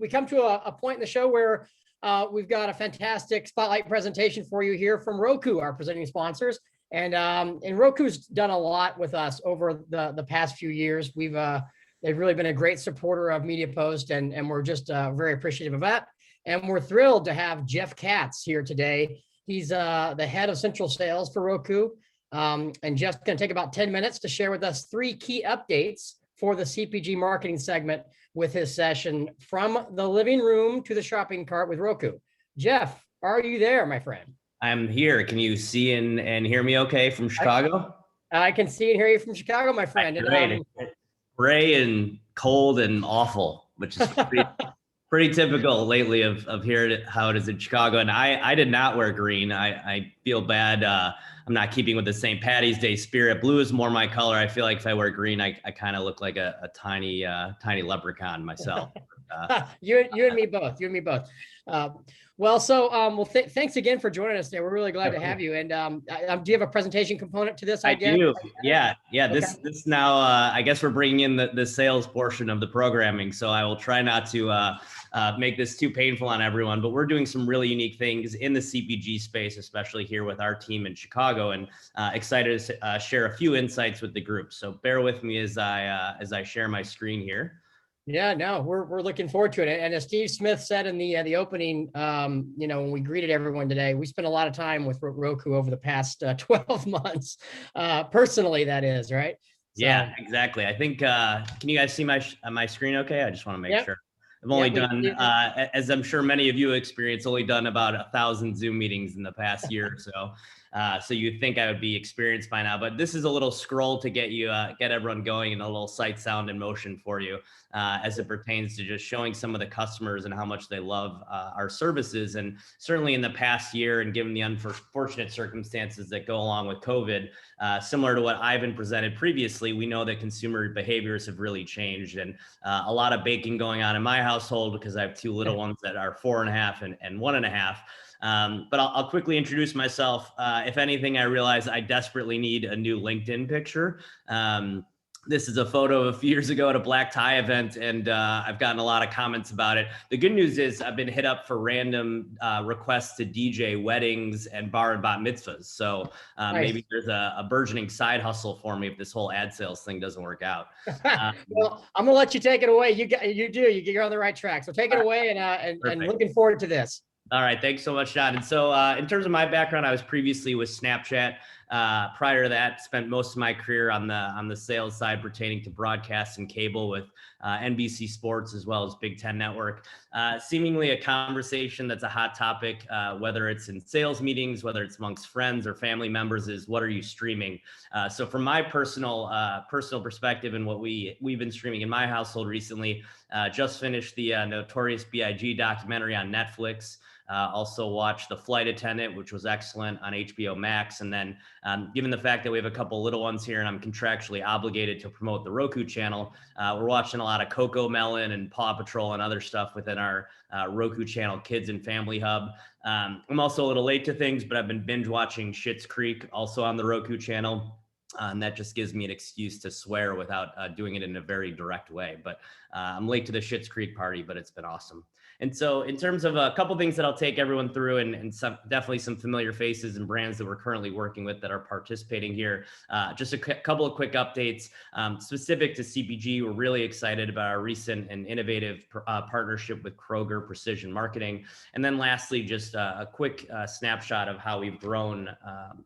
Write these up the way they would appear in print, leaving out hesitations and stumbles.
we come to a point in the show where we've got a fantastic spotlight presentation for you here from Roku, our presenting sponsors. And Roku's done a lot with us over the past few years. They've really been a great supporter of Media Post, and we're just very appreciative of that. And we're thrilled to have Jeff Katz here today. He's the head of central sales for Roku. And Jeff's going to take about 10 minutes to share with us 3 key updates for the CPG marketing segment with his session From the Living Room to the Shopping Cart with Roku. Jeff, are you there, my friend? I'm here. Can you see and hear me okay from Chicago? I can see and hear you from Chicago, my friend. Great. Gray and cold and awful, which is pretty typical lately of here how it is in Chicago. And I did not wear green. I feel bad. I'm not keeping with the St. Patty's Day spirit. Blue is more my color. I feel like if I wear green, I kind of look like a tiny leprechaun myself. You and me both. You and me both. Thanks again for joining us today. We're really glad to have you. And do you have a presentation component to this? I do. Yeah. Okay. This now, I guess we're bringing in the sales portion of the programming. So I will try not to make this too painful on everyone, but we're doing some really unique things in the CPG space, especially here with our team in Chicago, and excited to share a few insights with the group. So bear with me as I share my screen here. Yeah, no, we're looking forward to it. And as Steve Smith said in the opening, when we greeted everyone today, we spent a lot of time with Roku over the past 12 months, personally, that is, right? So, yeah, exactly. I think, can you guys see my screen okay? I just want to make sure. I've only done, as I'm sure many of you experience, only done about 1,000 Zoom meetings in the past year or so. So you'd think I would be experienced by now, but this is a little scroll to get everyone going, and a little sight, sound, and motion for you as it pertains to just showing some of the customers and how much they love our services. And certainly in the past year, and given the unfortunate circumstances that go along with COVID, similar to what Ivan presented previously, we know that consumer behaviors have really changed, and a lot of baking going on in my household because I have 2 little ones that are 4.5 and 1.5. But I'll quickly introduce myself. If anything, I realize I desperately need a new LinkedIn picture. This is a photo of a few years ago at a black tie event, and I've gotten a lot of comments about it. The good news is I've been hit up for random requests to DJ weddings and bar and bat mitzvahs. So nice. Maybe there's a burgeoning side hustle for me if this whole ad sales thing doesn't work out. Well, I'm gonna let you take it away. You're on the right track. So take it away, and looking forward to this. All right, thanks so much, John. And so in terms of my background, I was previously with Snapchat. Prior to that, spent most of my career on the sales side pertaining to broadcast and cable with NBC Sports as well as Big Ten Network. Seemingly a conversation that's a hot topic, whether it's in sales meetings, whether it's amongst friends or family members, is what are you streaming? So from my personal perspective and what we've been streaming in my household recently, just finished the Notorious B.I.G. documentary on Netflix. Also watched The Flight Attendant, which was excellent, on HBO Max. And then given the fact that we have a couple little ones here and I'm contractually obligated to promote the Roku channel, we're watching a lot of Coco Melon and Paw Patrol and other stuff within our Roku channel, Kids and Family Hub. I'm also a little late to things, but I've been binge watching Schitt's Creek, also on the Roku channel. And that just gives me an excuse to swear without doing it in a very direct way. But I'm late to the Schitt's Creek party, but it's been awesome. And so in terms of a couple things that I'll take everyone through, and definitely some familiar faces and brands that we're currently working with that are participating here, just a couple of quick updates specific to CPG. We're really excited about our recent and innovative partnership with Kroger Precision Marketing. And then lastly, just a quick snapshot of how we've grown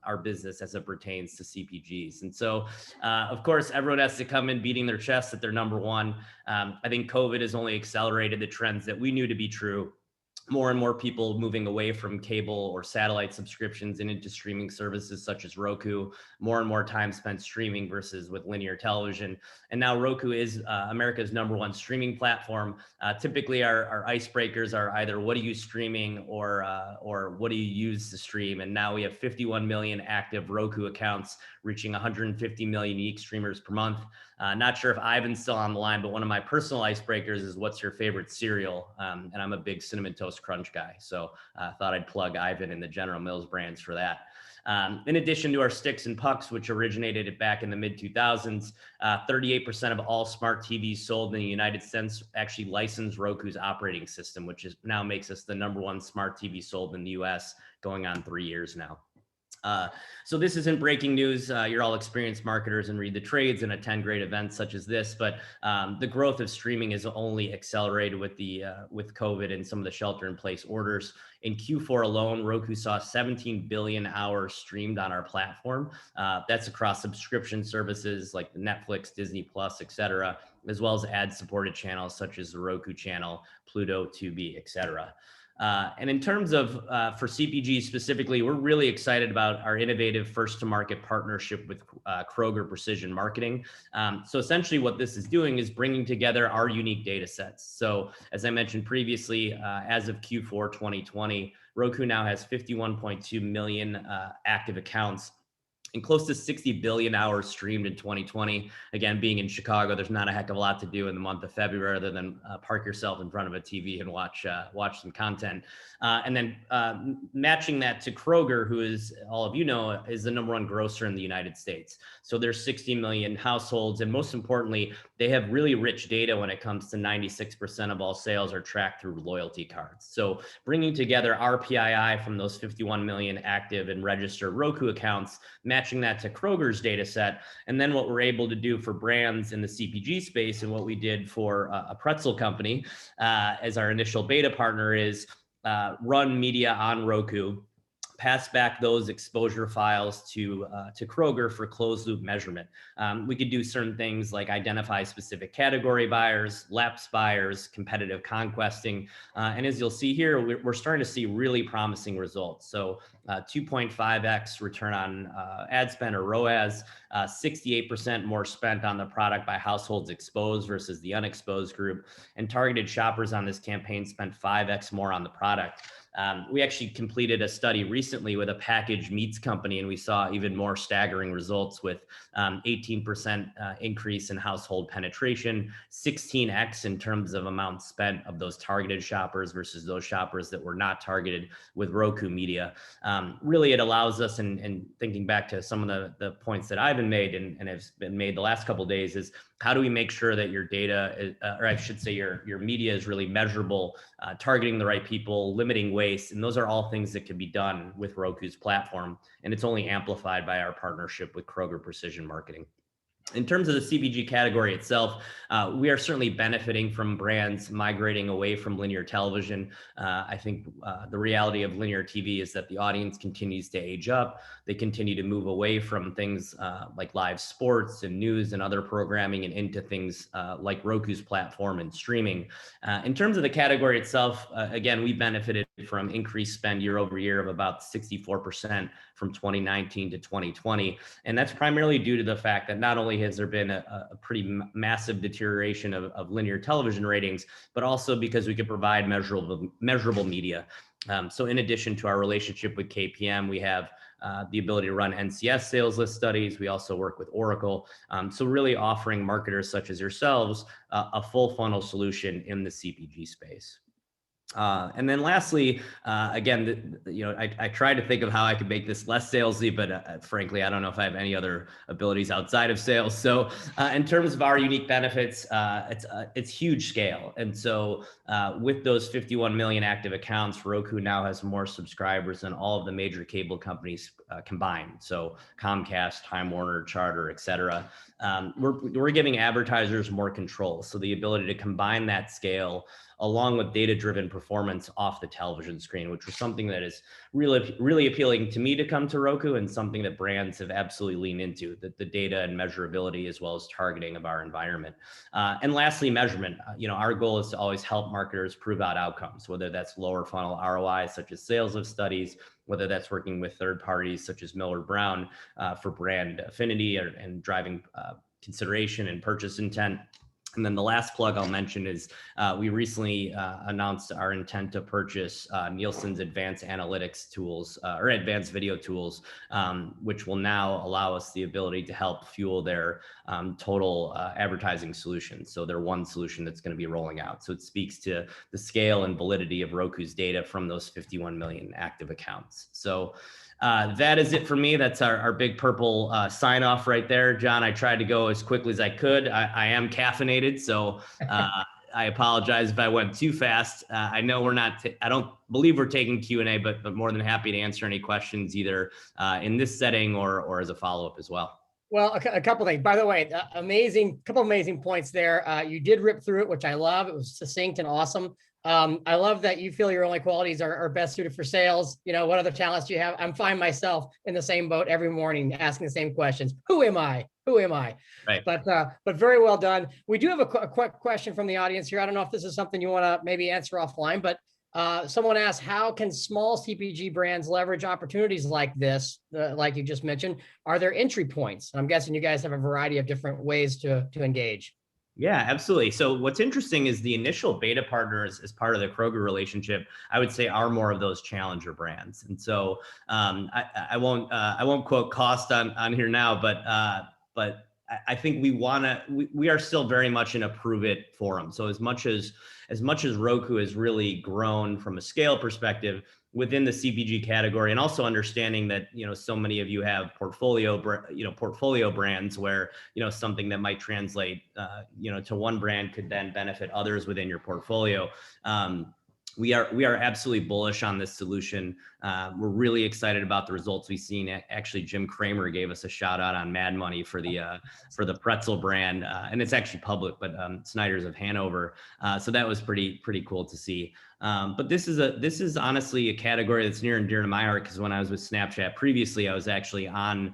our business as it pertains to CPGs. And so, of course, everyone has to come in beating their chest that they're number one. I think COVID has only accelerated the trends that we knew to be true. More and more people moving away from cable or satellite subscriptions and into streaming services such as Roku, more and more time spent streaming versus with linear television. And now Roku is America's #1 streaming platform. Typically our icebreakers are either what are you streaming or what do you use to stream? And now we have 51 million active Roku accounts, reaching 150 million unique streamers per month. Not sure if Ivan's still on the line, but one of my personal icebreakers is what's your favorite cereal? And I'm a big Cinnamon Toast Crunch guy. So I thought I'd plug Ivan and the General Mills brands for that. In addition to our sticks and pucks, which originated back in the mid 2000s, 38% of all smart TVs sold in the United States actually license Roku's operating system, which is now makes us the #1 smart TV sold in the US, going on 3 years now. So this isn't breaking news. You're all experienced marketers and read the trades and attend great events such as this. But the growth of streaming is only accelerated with with COVID and some of the shelter-in-place orders. In Q4 alone, Roku saw 17 billion hours streamed on our platform. That's across subscription services like Netflix, Disney Plus, etc., as well as ad-supported channels such as the Roku channel, Pluto, Tubi, etc. And in terms of for CPG specifically, we're really excited about our innovative first to market partnership with Kroger Precision Marketing. So essentially what this is doing is bringing together our unique data sets. So as I mentioned previously, as of Q4 2020, Roku now has 51.2 million active accounts and close to 60 billion hours streamed in 2020. Again, being in Chicago, there's not a heck of a lot to do in the month of February other than park yourself in front of a TV and watch some content. And then matching that to Kroger, who is, all of you know, is the #1 grocer in the United States. So there's 60 million households. And most importantly, they have really rich data when it comes to 96% of all sales are tracked through loyalty cards. So bringing together our PII from those 51 million active and registered Roku accounts, matching that to Kroger's data set, and then what we're able to do for brands in the CPG space and what we did for a pretzel company as our initial beta partner is run media on Roku, pass back those exposure files to Kroger for closed loop measurement. We could do certain things like identify specific category buyers, lapsed buyers, competitive conquesting. And as you'll see here, we're starting to see really promising results. So 2.5x return on ad spend or ROAS, 68% more spent on the product by households exposed versus the unexposed group. And targeted shoppers on this campaign spent 5x more on the product. We actually completed a study recently with a packaged meats company, and we saw even more staggering results with 18% increase in household penetration, 16x in terms of amount spent of those targeted shoppers versus those shoppers that were not targeted with Roku media. Really, it allows us, and thinking back to some of the points that I've been made and have been made the last couple of days, is how do we make sure that your data, is, or I should say your media is really measurable, targeting the right people, limiting waste, and those are all things that can be done with Roku's platform, and it's only amplified by our partnership with Kroger Precision Marketing. In terms of the CPG category itself, we are certainly benefiting from brands migrating away from linear television. I think the reality of linear TV is that the audience continues to age up. They continue to move away from things like live sports and news and other programming and into things like Roku's platform and streaming. In terms of the category itself, again, we benefited from increased spend year over year of about 64% from 2019 to 2020. And that's primarily due to the fact that not only has there been a pretty massive deterioration of linear television ratings, but also because we could provide measurable media. So in addition to our relationship with KPM, we have the ability to run NCS sales list studies. We also work with Oracle. So really offering marketers such as yourselves a full funnel solution in the CPG space. And then lastly, again, I tried to think of how I could make this less salesy, but frankly, I don't know if I have any other abilities outside of sales. So in terms of our unique benefits, it's huge scale. And so with those 51 million active accounts, Roku now has more subscribers than all of the major cable companies combined. So Comcast, Time Warner, Charter, et cetera. We're giving advertisers more control. So the ability to combine that scale along with data-driven performance off the television screen, which was something that is really appealing to me to come to Roku, and something that brands have absolutely leaned into, the data and measurability as well as targeting of our environment. And lastly, measurement. Our goal is to always help marketers prove out outcomes, whether that's lower funnel ROI, such as sales of studies, whether that's working with third parties such as Miller Brown for brand affinity and driving consideration and purchase intent. And then the last plug I'll mention is we recently announced our intent to purchase Nielsen's advanced analytics tools or advanced video tools, which will now allow us the ability to help fuel their total advertising solution. So they're one solution that's going to be rolling out. So it speaks to the scale and validity of Roku's data from those 51 million active accounts. So that is it for me. That's our big purple sign off right there. John, I tried to go as quickly as I could. I am caffeinated, so I apologize if I went too fast. I know we're not, I don't believe we're taking Q&A, but more than happy to answer any questions either in this setting or as a follow-up as well. Well, a couple things. By the way, couple amazing points there. You did rip through it, which I love. It was succinct and awesome. I love that you feel your only qualities are best suited for sales. You know, what other talents do you have? I'm fine myself in the same boat every morning, asking the same questions. Who am I? Who am I? Right. But very well done. We do have a quick question from the audience here. I don't know if this is something you want to maybe answer offline, but someone asked, how can small CPG brands leverage opportunities like this, like you just mentioned? Are there entry points? I'm guessing you guys have a variety of different ways to engage. Yeah, absolutely. So what's interesting is the initial beta partners as part of the Kroger relationship, I would say, are more of those challenger brands. And so I won't quote cost on here now, but I think we are still very much in a prove it forum. So as much as Roku has really grown from a scale perspective within the CPG category, and also understanding that, so many of you have portfolio brands where, something that might translate, to one brand could then benefit others within your portfolio. We are absolutely bullish on this solution. We're really excited about the results we've seen. Actually, Jim Cramer gave us a shout out on Mad Money for the pretzel brand, and it's actually public, but Snyder's of Hanover. So that was pretty cool to see. But this is honestly a category that's near and dear to my heart, because when I was with Snapchat previously, I was actually in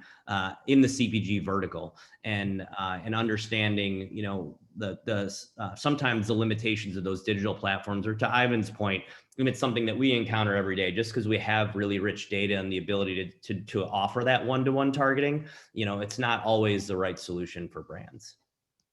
the CPG vertical and understanding, sometimes the limitations of those digital platforms, or to Ivan's point, and it's something that we encounter every day. Just because we have really rich data and the ability to offer that one-to-one targeting, it's not always the right solution for brands.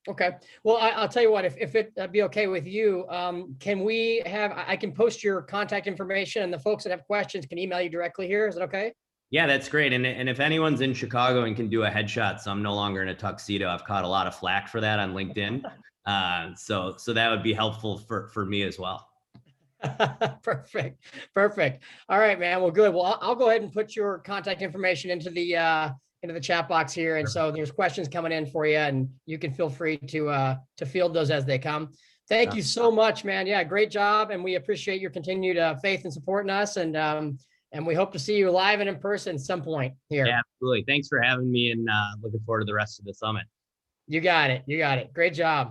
Okay. Well, I'll tell you what, if it be okay with you, I can post your contact information, and the folks that have questions can email you directly here. Is it okay? Yeah, that's great. And if anyone's in Chicago and can do a headshot, so I'm no longer in a tuxedo, I've caught a lot of flack for that on LinkedIn. So that would be helpful for me as well. Perfect. All right, man. Well, good. Well, I'll go ahead and put your contact information into the chat box here. And so there's questions coming in for you, and you can feel free to field those as they come. Thank you so much, man. Yeah, great job. And we appreciate your continued faith and supporting us. And we hope to see you live and in person at some point here. Yeah, absolutely. Thanks for having me, and looking forward to the rest of the summit. You got it. Great job.